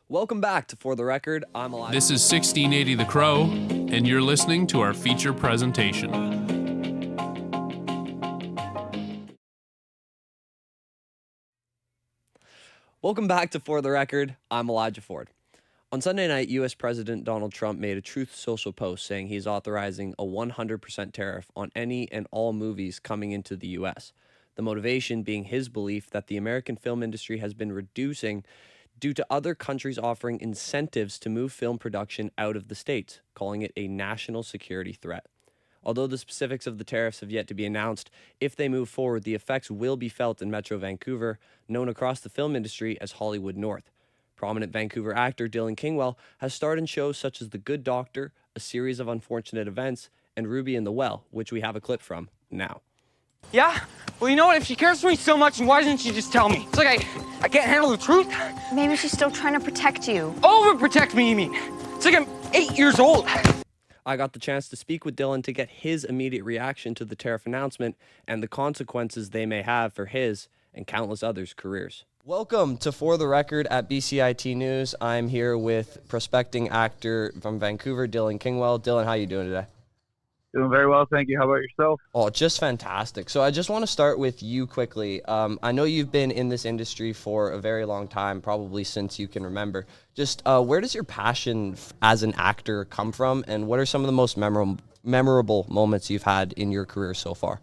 Welcome back to For the Record. I'm Elijah. This is 1680 The Crow, and you're listening to our feature presentation. Welcome back to For the Record. I'm Elijah Ford. On Sunday night, U.S. President Donald Trump made a Truth Social post saying he's authorizing a 100% tariff on any and all movies coming into the U.S. The motivation being his belief that the American film industry has been reducing due to other countries offering incentives to move film production out of the states, calling it a national security threat. Although the specifics of the tariffs have yet to be announced, if they move forward, the effects will be felt in Metro Vancouver, known across the film industry as Hollywood North. Prominent Vancouver actor Dylan Kingwell has starred in shows such as The Good Doctor, A Series of Unfortunate Events, and Ruby in the Well, which we have a clip from now. Yeah? Well, you know what? If she cares for me so much, why doesn't she just tell me? It's like I can't handle the truth. Maybe she's still trying to protect you. Overprotect me, you mean? It's like I'm 8 years old. I got the chance to speak with Dylan to get his immediate reaction to the tariff announcement and the consequences they may have for his and countless others' careers. Welcome to For the Record at BCIT News. I'm here with prospecting actor from Vancouver, Dylan Kingwell. Dylan, how are you doing today? Doing very well, thank you. How about yourself? Oh, just fantastic. So I just want to start with you quickly. I know you've been in this industry for a very long time, probably since you can remember. Just where does your passion as an actor come from, and what are some of the most memorable moments you've had in your career so far?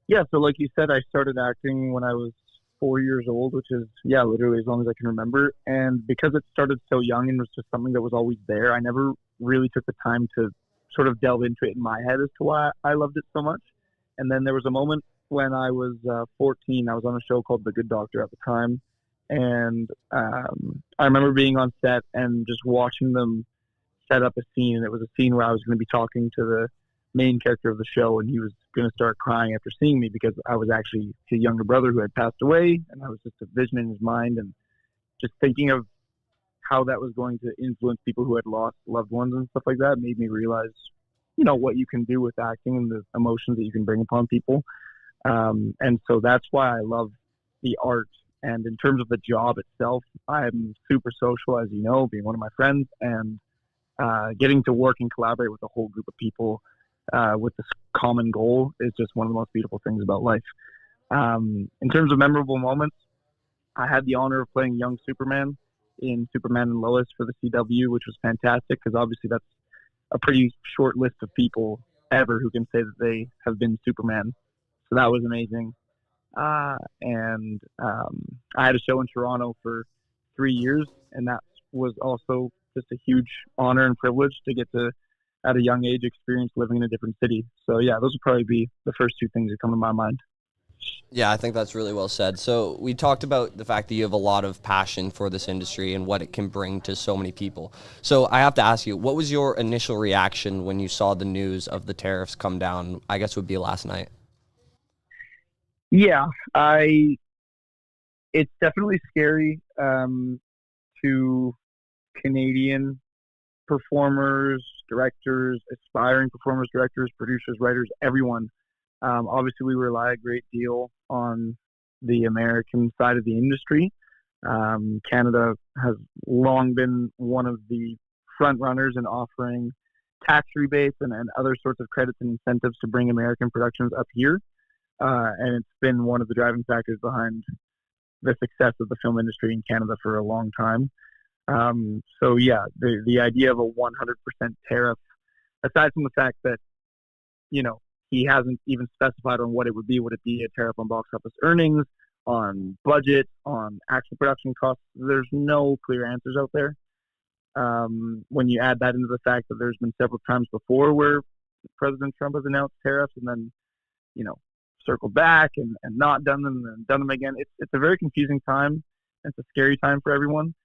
Yeah, so like you said, I started acting when I was 4 years old, which is, literally as long as I can remember. And because it started so young and was just something that was always there, I never really took the time to sort of delve into it in my head as to why I loved it so much. And then there was a moment when I was 14. I was on a show called The Good Doctor at the time. And I remember being on set and just watching them set up a scene. And it was a scene where I was going to be talking to the main character of the show, and he was going to start crying after seeing me because I was actually his younger brother who had passed away. And I was just a vision in his mind, and just thinking of how that was going to influence people who had lost loved ones and stuff like that made me realize, what you can do with acting and the emotions that you can bring upon people. And so that's why I love the art. And in terms of the job itself, I'm super social, as you know, being one of my friends, and getting to work and collaborate with a whole group of people with this common goal is just one of the most beautiful things about life. In terms of memorable moments, I had the honor of playing young Superman in Superman and Lois for the CW, which was fantastic because obviously that's a pretty short list of people ever who can say that they have been Superman. So that was amazing. And I had a show in Toronto for 3 years, and that was also just a huge honor and privilege to get to, at a young age, experience living in a different city. So yeah, those would probably be the first two things that come to my mind. Yeah, I think that's really well said. So we talked about the fact that you have a lot of passion for this industry and what it can bring to so many people. So I have to ask you, what was your initial reaction when you saw the news of the tariffs come down? I guess it would be last night. Yeah, it's definitely scary to Canadian performers, directors, aspiring performers, directors, producers, writers, everyone. Obviously, we rely a great deal on the American side of the industry. Canada has long been one of the front runners in offering tax rebates and other sorts of credits and incentives to bring American productions up here. And it's been one of the driving factors behind the success of the film industry in Canada for a long time. So yeah, the idea of a 100% tariff, aside from the fact that, he hasn't even specified on what it would be. Would it be a tariff on box office earnings, on budget, on actual production costs? There's no clear answers out there. When you add that into the fact that there's been several times before where President Trump has announced tariffs and then, circled back and not done them and done them again, it's a very confusing time. It's a scary time for everyone.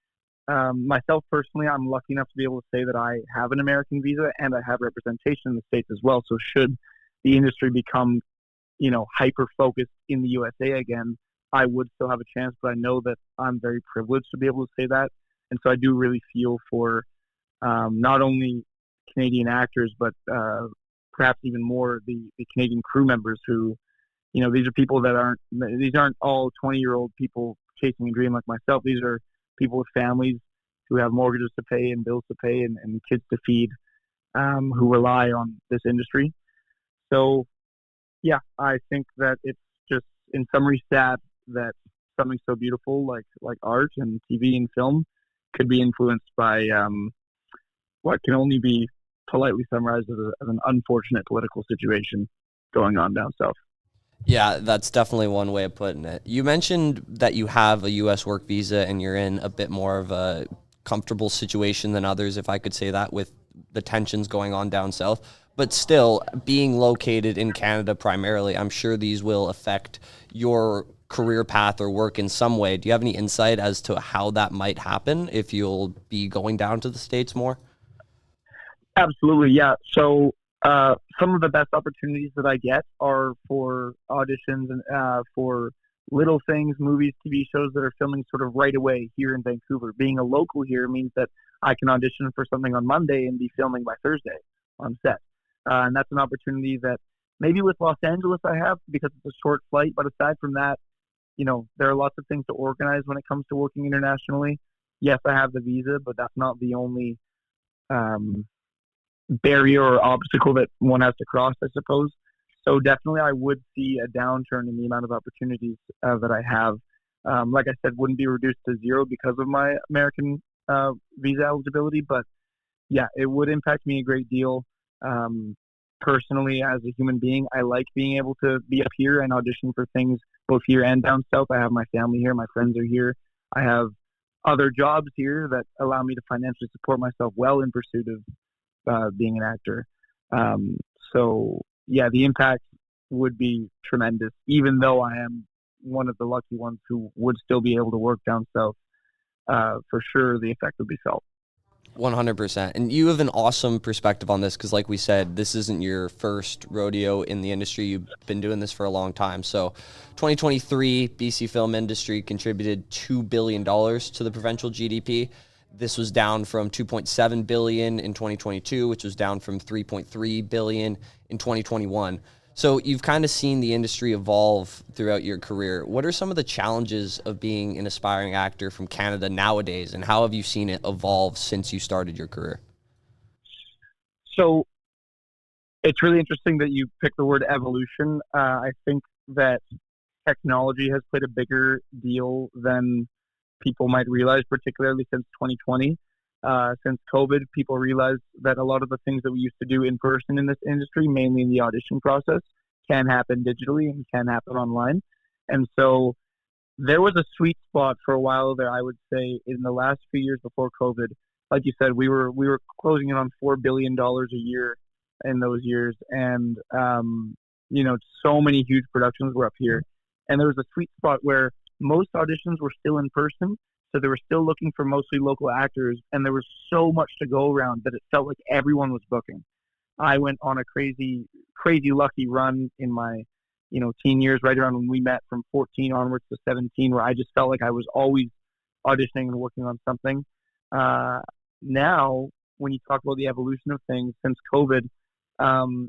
Myself personally, I'm lucky enough to be able to say that I have an American visa and I have representation in the States as well. So should the industry become, hyper-focused in the USA again, I would still have a chance, but I know that I'm very privileged to be able to say that. And so I do really feel for not only Canadian actors, but perhaps even more the Canadian crew members who, these are people that these aren't all 20-year-old people chasing a dream like myself. These are people with families who have mortgages to pay and bills to pay and kids to feed, who rely on this industry. So, yeah, I think that it's just in summary sad that something so beautiful like art and TV and film could be influenced by what can only be politely summarized as an unfortunate political situation going on down south. Yeah, that's definitely one way of putting it. You mentioned that you have a U.S. work visa and you're in a bit more of a comfortable situation than others, if I could say that, with the tensions going on down south. But still, being located in Canada primarily, I'm sure these will affect your career path or work in some way. Do you have any insight as to how that might happen if you'll be going down to the States more? Absolutely, yeah. So some of the best opportunities that I get are for auditions and for little things, movies, TV shows that are filming sort of right away here in Vancouver. Being a local here means that I can audition for something on Monday and be filming by Thursday on set. And that's an opportunity that maybe with Los Angeles I have because it's a short flight. But aside from that, there are lots of things to organize when it comes to working internationally. Yes, I have the visa, but that's not the only barrier or obstacle that one has to cross, I suppose. So definitely I would see a downturn in the amount of opportunities that I have. Like I said, wouldn't be reduced to zero because of my American visa eligibility, but yeah, it would impact me a great deal. Personally, as a human being, I like being able to be up here and audition for things both here and down south. I have my family here, my friends are here. I have other jobs here that allow me to financially support myself well in pursuit of being an actor. So yeah, the impact would be tremendous, even though I am one of the lucky ones who would still be able to work down south. For sure, the effect would be felt. 100%. And you have an awesome perspective on this because, like we said, this isn't your first rodeo in the industry. You've been doing this for a long time. So 2023, BC film industry contributed $2 billion to the provincial GDP. This was down from $2.7 billion in 2022, which was down from $3.3 billion in 2021. So you've kind of seen the industry evolve throughout your career. What are some of the challenges of being an aspiring actor from Canada nowadays, and how have you seen it evolve since you started your career? So it's really interesting that you picked the word evolution. I think that technology has played a bigger deal than people might realize, particularly since 2020. Since COVID, people realized that a lot of the things that we used to do in person in this industry, mainly in the audition process, can happen digitally and can happen online. And so there was a sweet spot for a while there, I would say, in the last few years before COVID. Like you said, we were closing in on $4 billion a year in those years. And, so many huge productions were up here. And there was a sweet spot where most auditions were still in person. So they were still looking for mostly local actors, and there was so much to go around that it felt like everyone was booking. I went on a crazy, crazy lucky run in my, teen years, right around when we met, from 14 onwards to 17, where I just felt like I was always auditioning and working on something. Now, when you talk about the evolution of things since COVID,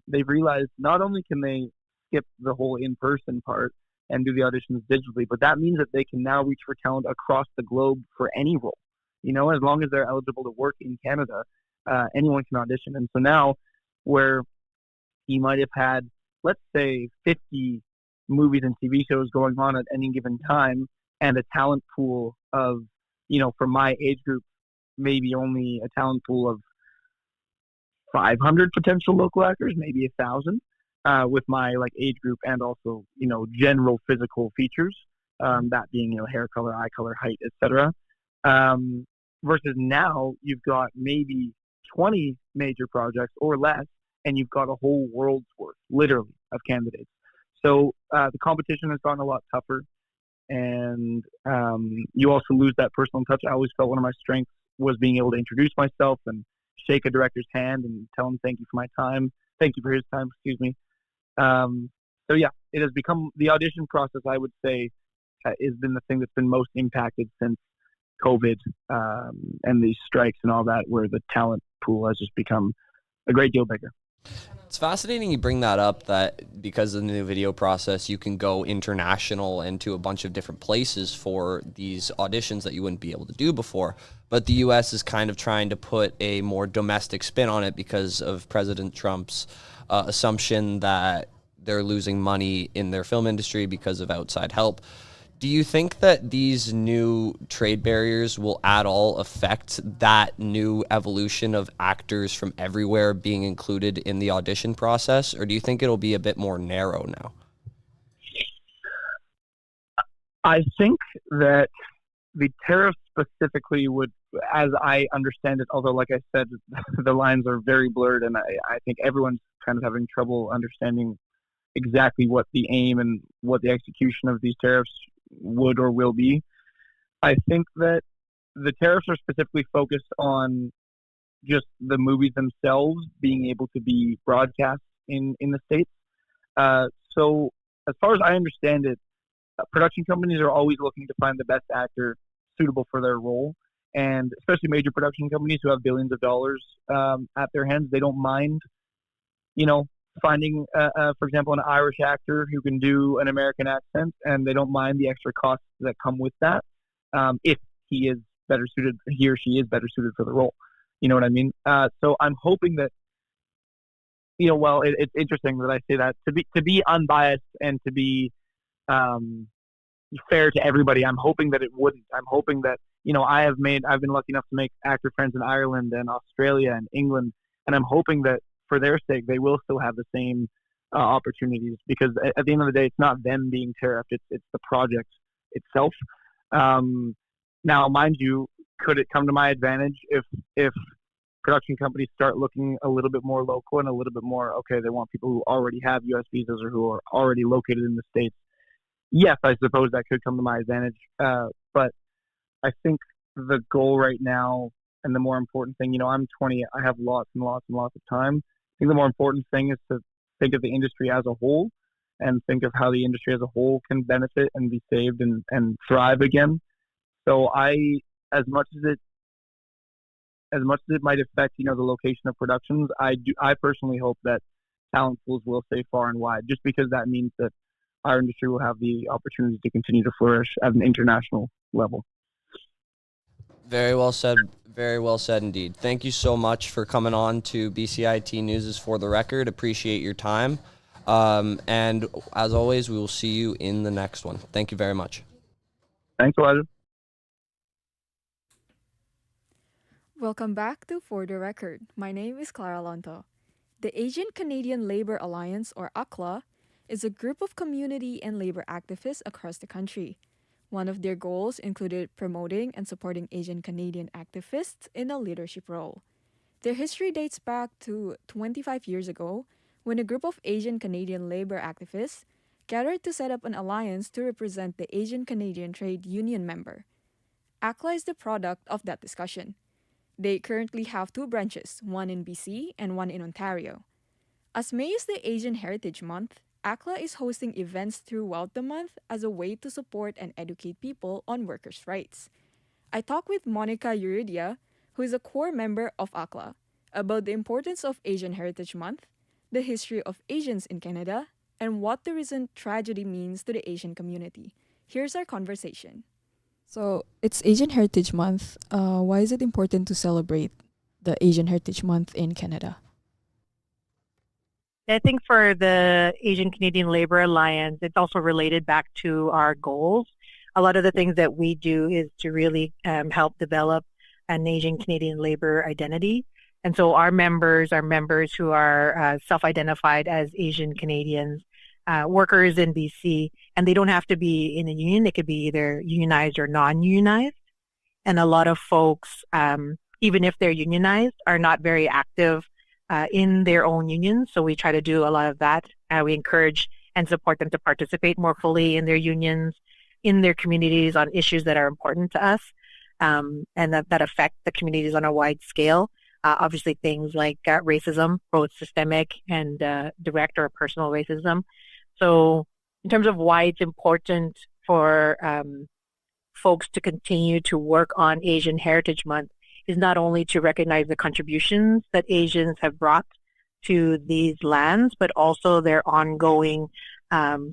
they've realized not only can they skip the whole in-person part and do the auditions digitally, but that means that they can now reach for talent across the globe for any role. As long as they're eligible to work in Canada, anyone can audition. And so now, where you might have had, let's say, 50 movies and TV shows going on at any given time, and a talent pool of, from my age group, maybe only a talent pool of 500 potential local actors, maybe 1,000. With my age group and also general physical features, that being hair color, eye color, height, etc. Versus now you've got maybe 20 major projects or less, and you've got a whole world's worth, literally, of candidates. So the competition has gotten a lot tougher, and you also lose that personal touch. I always felt one of my strengths was being able to introduce myself and shake a director's hand and tell him thank you for my time, thank you for his time, excuse me. So yeah, it has become the audition process, I would say, has been the thing that's been most impacted since COVID and these strikes and all that, where the talent pool has just become a great deal bigger. It's fascinating you bring that up, that because of the new video process, you can go international and to a bunch of different places for these auditions that you wouldn't be able to do before. But the U.S. is kind of trying to put a more domestic spin on it because of President Trump's assumption that they're losing money in their film industry because of outside help. Do you think that these new trade barriers will at all affect that new evolution of actors from everywhere being included in the audition process, or do you think it'll be a bit more narrow now? I think that the tariffs specifically would, as I understand it, although like I said, the lines are very blurred, and I think everyone's kind of having trouble understanding exactly what the aim and what the execution of these tariffs would or will be. I think that the tariffs are specifically focused on just the movies themselves being able to be broadcast in the States. So as far as I understand it, production companies are always looking to find the best actor suitable for their role. And especially major production companies who have billions of dollars at their hands, they don't mind, finding, for example, an Irish actor who can do an American accent, and they don't mind the extra costs that come with that if he or she is better suited for the role. You know what I mean? So I'm hoping that, it's interesting that I say that. To be unbiased and to be fair to everybody, I'm hoping that it wouldn't. I'm hoping that, I've been lucky enough to make actor friends in Ireland and Australia and England, and I'm hoping that for their sake, they will still have the same opportunities, because at the end of the day, it's not them being tariffed, it's the project itself. Now, mind you, could it come to my advantage if production companies start looking a little bit more local and a little bit more, okay, they want people who already have U.S. visas or who are already located in the States? Yes, I suppose that could come to my advantage. But I think the goal right now, and the more important thing, I'm 20, I have lots and lots and lots of time. I think the more important thing is to think of the industry as a whole and think of how the industry as a whole can benefit and be saved and thrive again. So as much as it might affect, the location of productions, I personally hope that talent pools will stay far and wide, just because that means that our industry will have the opportunity to continue to flourish at an international level. Very well said. Very well said indeed. Thank you so much for coming on to BCIT News' For the Record. Appreciate your time. And as always, we will see you in the next one. Thank you very much. Thanks, Elijah. Welcome back to For the Record. My name is Clara Lonto. The Asian Canadian Labour Alliance, or ACLA, is a group of community and labor activists across the country. One of their goals included promoting and supporting Asian Canadian activists in a leadership role. Their history dates back to 25 years ago, when a group of Asian Canadian labor activists gathered to set up an alliance to represent the Asian Canadian Trade Union member. ACLA is the product of that discussion. They currently have 2 branches, one in BC and one in Ontario. As May is the Asian Heritage Month, ACLA is hosting events throughout the month as a way to support and educate people on workers' rights. I talked with Monica Uridia, who is a core member of ACLA, about the importance of Asian Heritage Month, the history of Asians in Canada, and what the recent tragedy means to the Asian community. Here's our conversation. So, it's Asian Heritage Month. Why is it important to celebrate the Asian Heritage Month in Canada? I think for the Asian Canadian Labour Alliance, it's also related back to our goals. A lot of the things that we do is to really help develop an Asian Canadian labor identity. And so our members who are self-identified as Asian Canadians, workers in BC, and they don't have to be in a union. They could be either unionized or non-unionized. And a lot of folks, even if they're unionized, are not very active in their own unions. So we try to do a lot of that. We encourage and support them to participate more fully in their unions, in their communities on issues that are important to us and that affect the communities on a wide scale. Obviously things like racism, both systemic and direct or personal racism. So in terms of why it's important for folks to continue to work on Asian Heritage Month is not only to recognize the contributions that Asians have brought to these lands, but also their ongoing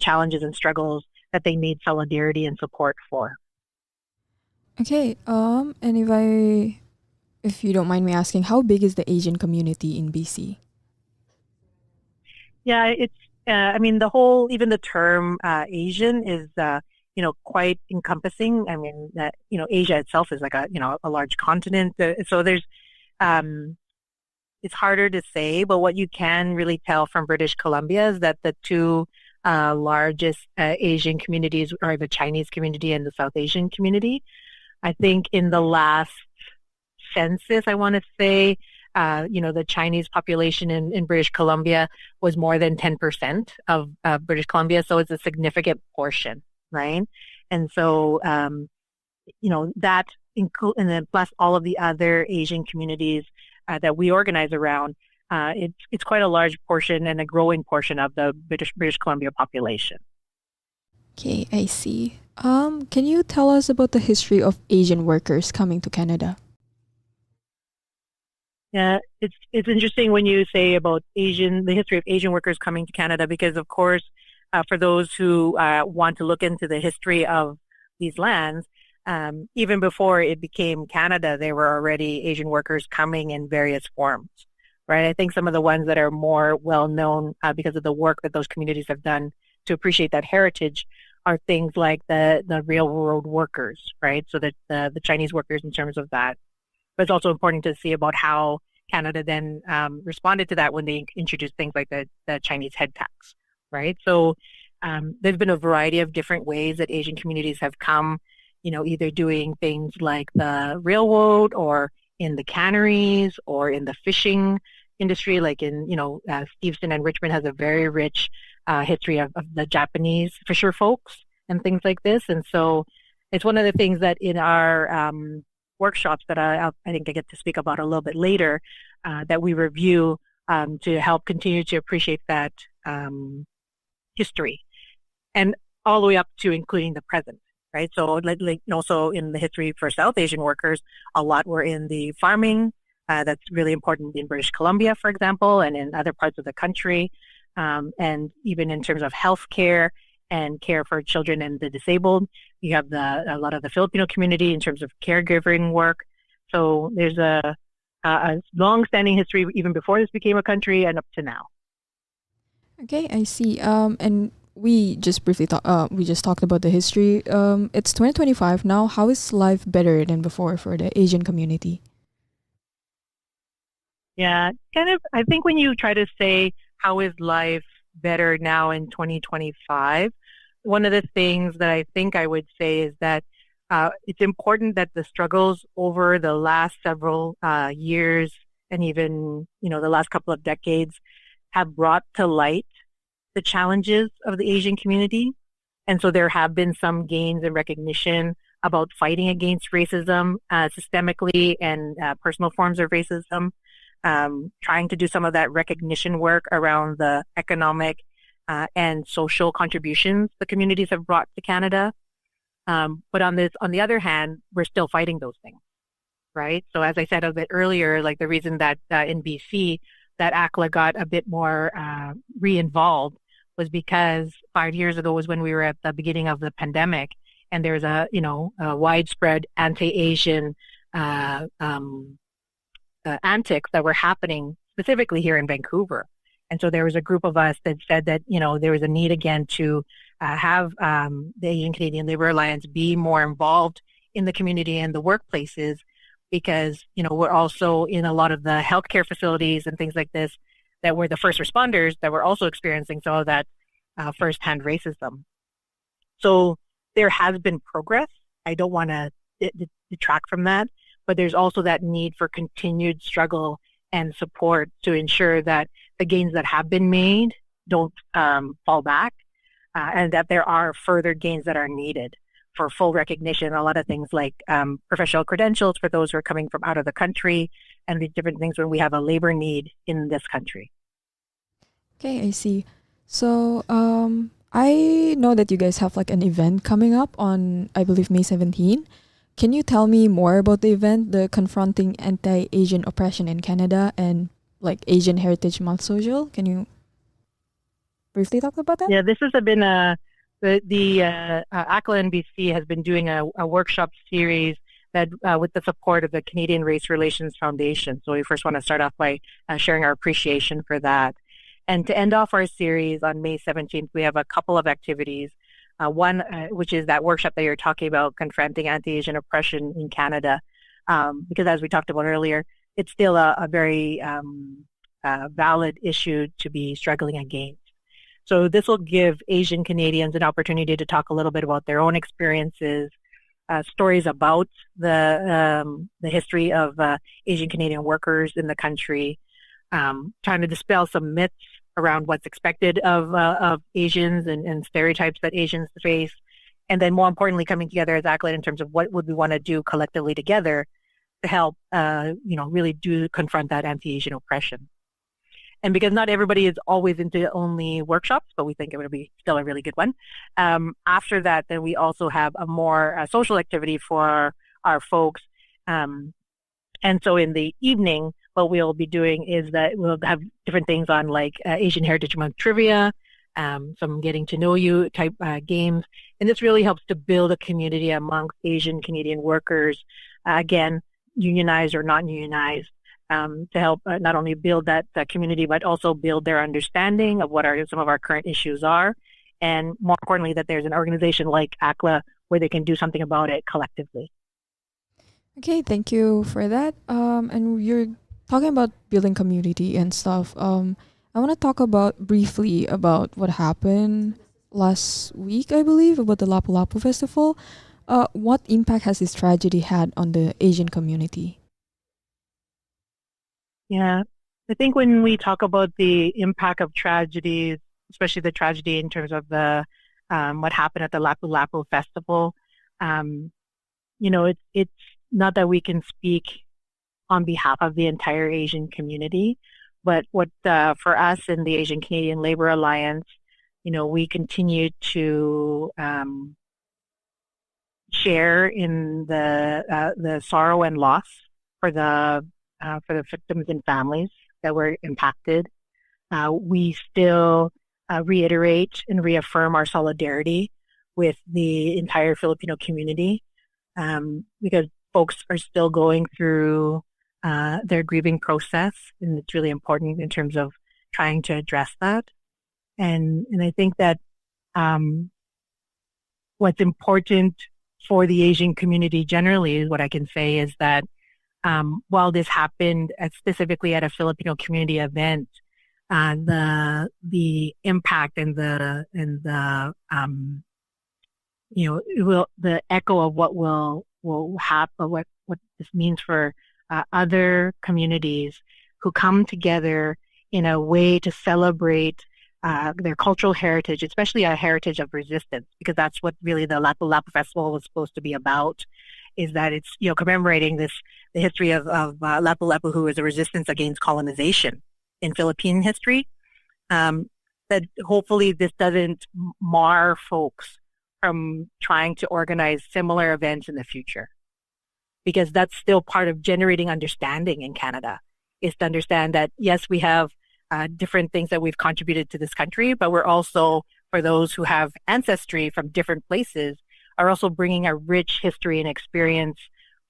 challenges and struggles that they need solidarity and support for. Okay, and if you don't mind me asking, how big is the Asian community in BC? Yeah, it's, even the term Asian is, quite encompassing. I mean, Asia itself is like a large continent. So there's, it's harder to say, but what you can really tell from British Columbia is that the two largest Asian communities are the Chinese community and the South Asian community. I think in the last census, I want to say, the Chinese population in British Columbia was more than 10% of British Columbia. So it's a significant portion, right? And so, that and then plus all of the other Asian communities that we organize around, it's quite a large portion and a growing portion of the British Columbia population. Okay, I see. Can you tell us about the history of Asian workers coming to Canada? Yeah, it's interesting when you say about the history of Asian workers coming to Canada, because of course, for those who want to look into the history of these lands, even before it became Canada, there were already Asian workers coming in various forms, right? I think some of the ones that are more well known because of the work that those communities have done to appreciate that heritage are things like the railroad workers, right? So that the Chinese workers in terms of that. But it's also important to see about how Canada then responded to that when they introduced things like the Chinese head tax, right? So there's been a variety of different ways that Asian communities have come, either doing things like the railroad or in the canneries or in the fishing industry, like in, Steveston and Richmond has a very rich history of the Japanese fisher folks and things like this. And so it's one of the things that in our workshops that I think I get to speak about a little bit later, that we review to help continue to appreciate that history, and all the way up to including the present, right? So also in the history for South Asian workers, a lot were in the farming. That's really important in British Columbia, for example, and in other parts of the country, and even in terms of healthcare and care for children and the disabled. You have a lot of the Filipino community in terms of caregiving work. So there's a long-standing history even before this became a country and up to now. Okay, I see. And we just briefly talked about the history. It's 2025 now. How is life better than before for the Asian community? Yeah, I think when you try to say how is life better now in 2025, one of the things that I think I would say is that it's important that the struggles over the last several years and even, the last couple of decades have brought to light the challenges of the Asian community. And so there have been some gains in recognition about fighting against racism systemically and personal forms of racism, trying to do some of that recognition work around the economic and social contributions the communities have brought to Canada. But on the other hand, we're still fighting those things, right? So as I said a bit earlier, like the reason that in BC that ACLA got a bit more re-involved was because 5 years ago was when we were at the beginning of the pandemic, and there's a widespread anti-Asian antics that were happening specifically here in Vancouver. And so there was a group of us that said that, there was a need again to have the Asian Canadian Labour Alliance be more involved in the community and the workplaces, because, we're also in a lot of the healthcare facilities and things like this that were the first responders that were also experiencing some of that firsthand racism. So there has been progress. I don't want to detract from that, but there's also that need for continued struggle and support to ensure that the gains that have been made don't fall back, and that there are further gains that are needed for full recognition. A lot of things like professional credentials for those who are coming from out of the country, and the different things when we have a labor need in this country. Okay, I see. So I know that you guys have like an event coming up on, I believe, May 17. Can you tell me more about the event, the Confronting Anti-Asian Oppression in Canada, and like Asian Heritage Month social. Can you briefly talk about that? Yeah, this has been ACLA and BC has been doing a workshop series that with the support of the Canadian Race Relations Foundation. So we first want to start off by sharing our appreciation for that. And to end off our series on May 17th, we have a couple of activities. One, which is that workshop that you're talking about, confronting anti-Asian oppression in Canada. Because as we talked about earlier, it's still a very valid issue to be struggling against. So this will give Asian Canadians an opportunity to talk a little bit about their own experiences, stories about the history of Asian Canadian workers in the country, trying to dispel some myths around what's expected of Asians and stereotypes that Asians face, and then more importantly, coming together as ACLA in terms of what would we want to do collectively together to help, really confront that anti-Asian oppression. And because not everybody is always into only workshops, but we think it would be still a really good one. After that, then we also have a more social activity for our folks. And so in the evening, what we'll be doing is that we'll have different things on like Asian Heritage Month trivia, some getting to know you type games. And this really helps to build a community amongst Asian Canadian workers, again, unionized or not unionized. To help not only build that community, but also build their understanding of what some of our current issues are. And more importantly, that there's an organization like ACLA where they can do something about it collectively. Okay, thank you for that. And you're talking about building community and stuff. I want to talk briefly about what happened last week, I believe, about the Lapu-Lapu Festival. What impact has this tragedy had on the Asian community? Yeah, I think when we talk about the impact of tragedies, especially the tragedy in terms of the what happened at the Lapu-Lapu Festival, it's not that we can speak on behalf of the entire Asian community, but what for us in the Asian Canadian Labor Alliance, we continue to share in the sorrow and loss for the victims and families that were impacted. We still reiterate and reaffirm our solidarity with the entire Filipino community because folks are still going through their grieving process, and it's really important in terms of trying to address that. And I think that what's important for the Asian community generally is what I can say is that while this happened specifically at a Filipino community event, the impact and the echo of what will happen, what this means for other communities who come together in a way to celebrate their cultural heritage, especially a heritage of resistance, because that's what really the Lapu-Lapu Festival was supposed to be about. Is that it's commemorating the history of Lapu-Lapu, who is a resistance against colonization in Philippine history. That hopefully this doesn't mar folks from trying to organize similar events in the future, because that's still part of generating understanding in Canada. Is to understand that yes, we have different things that we've contributed to this country, but we're also, for those who have ancestry from different places, are also bringing a rich history and experience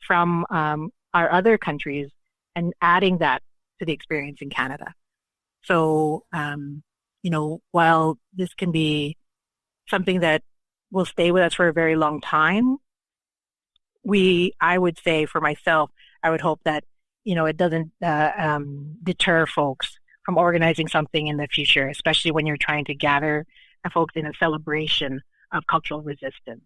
from our other countries and adding that to the experience in Canada. So, while this can be something that will stay with us for a very long time, I would say for myself, I would hope that, it doesn't deter folks from organizing something in the future, especially when you're trying to gather folks in a celebration of cultural resistance.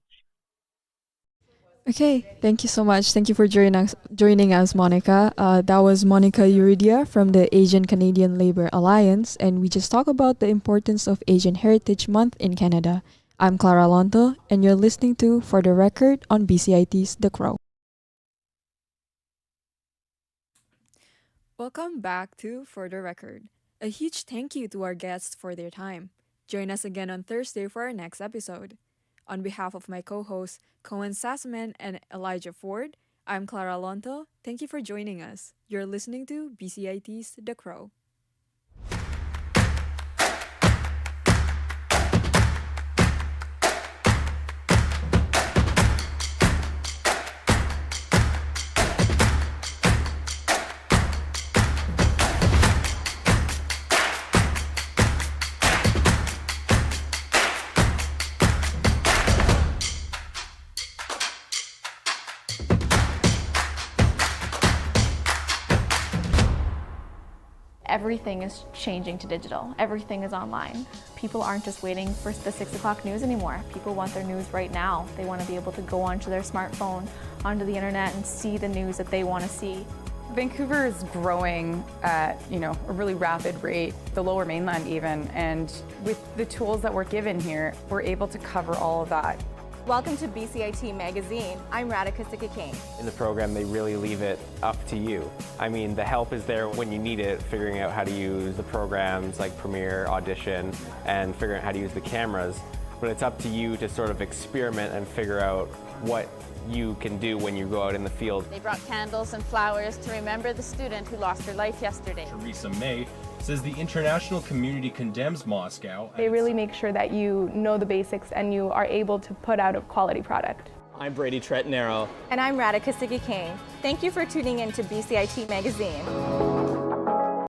Okay, thank you so much. Thank you for joining us, Monica. That was Monica Uridia from the Asian Canadian Labor Alliance, and we just talked about the importance of Asian Heritage Month in Canada. I'm Clara Lonto, and you're listening to For the Record on BCIT's The Crow. Welcome back to For the Record. A huge thank you to our guests for their time. Join us again on Thursday for our next episode. On behalf of my co-hosts, Cohen Sassman and Elijah Ford, I'm Clara Lonto. Thank you for joining us. You're listening to BCIT's The Crow. Everything is changing to digital. Everything is online. People aren't just waiting for the 6 o'clock news anymore. People want their news right now. They want to be able to go onto their smartphone, onto the internet, and see the news that they want to see. Vancouver is growing at, a really rapid rate, the Lower Mainland even, and with the tools that we're given here, we're able to cover all of that. Welcome to BCIT Magazine. I'm Radhika Sikakane. In the program, they really leave it up to you. I mean, the help is there when you need it, figuring out how to use the programs like Premiere, Audition, and figuring out how to use the cameras. But it's up to you to sort of experiment and figure out what you can do when you go out in the field. They brought candles and flowers to remember the student who lost her life yesterday. Theresa May says the international community condemns Moscow. They really make sure that you know the basics and you are able to put out a quality product. I'm Brady Tretanero. And I'm Radhika Sikakane. Thank you for tuning in to BCIT Magazine.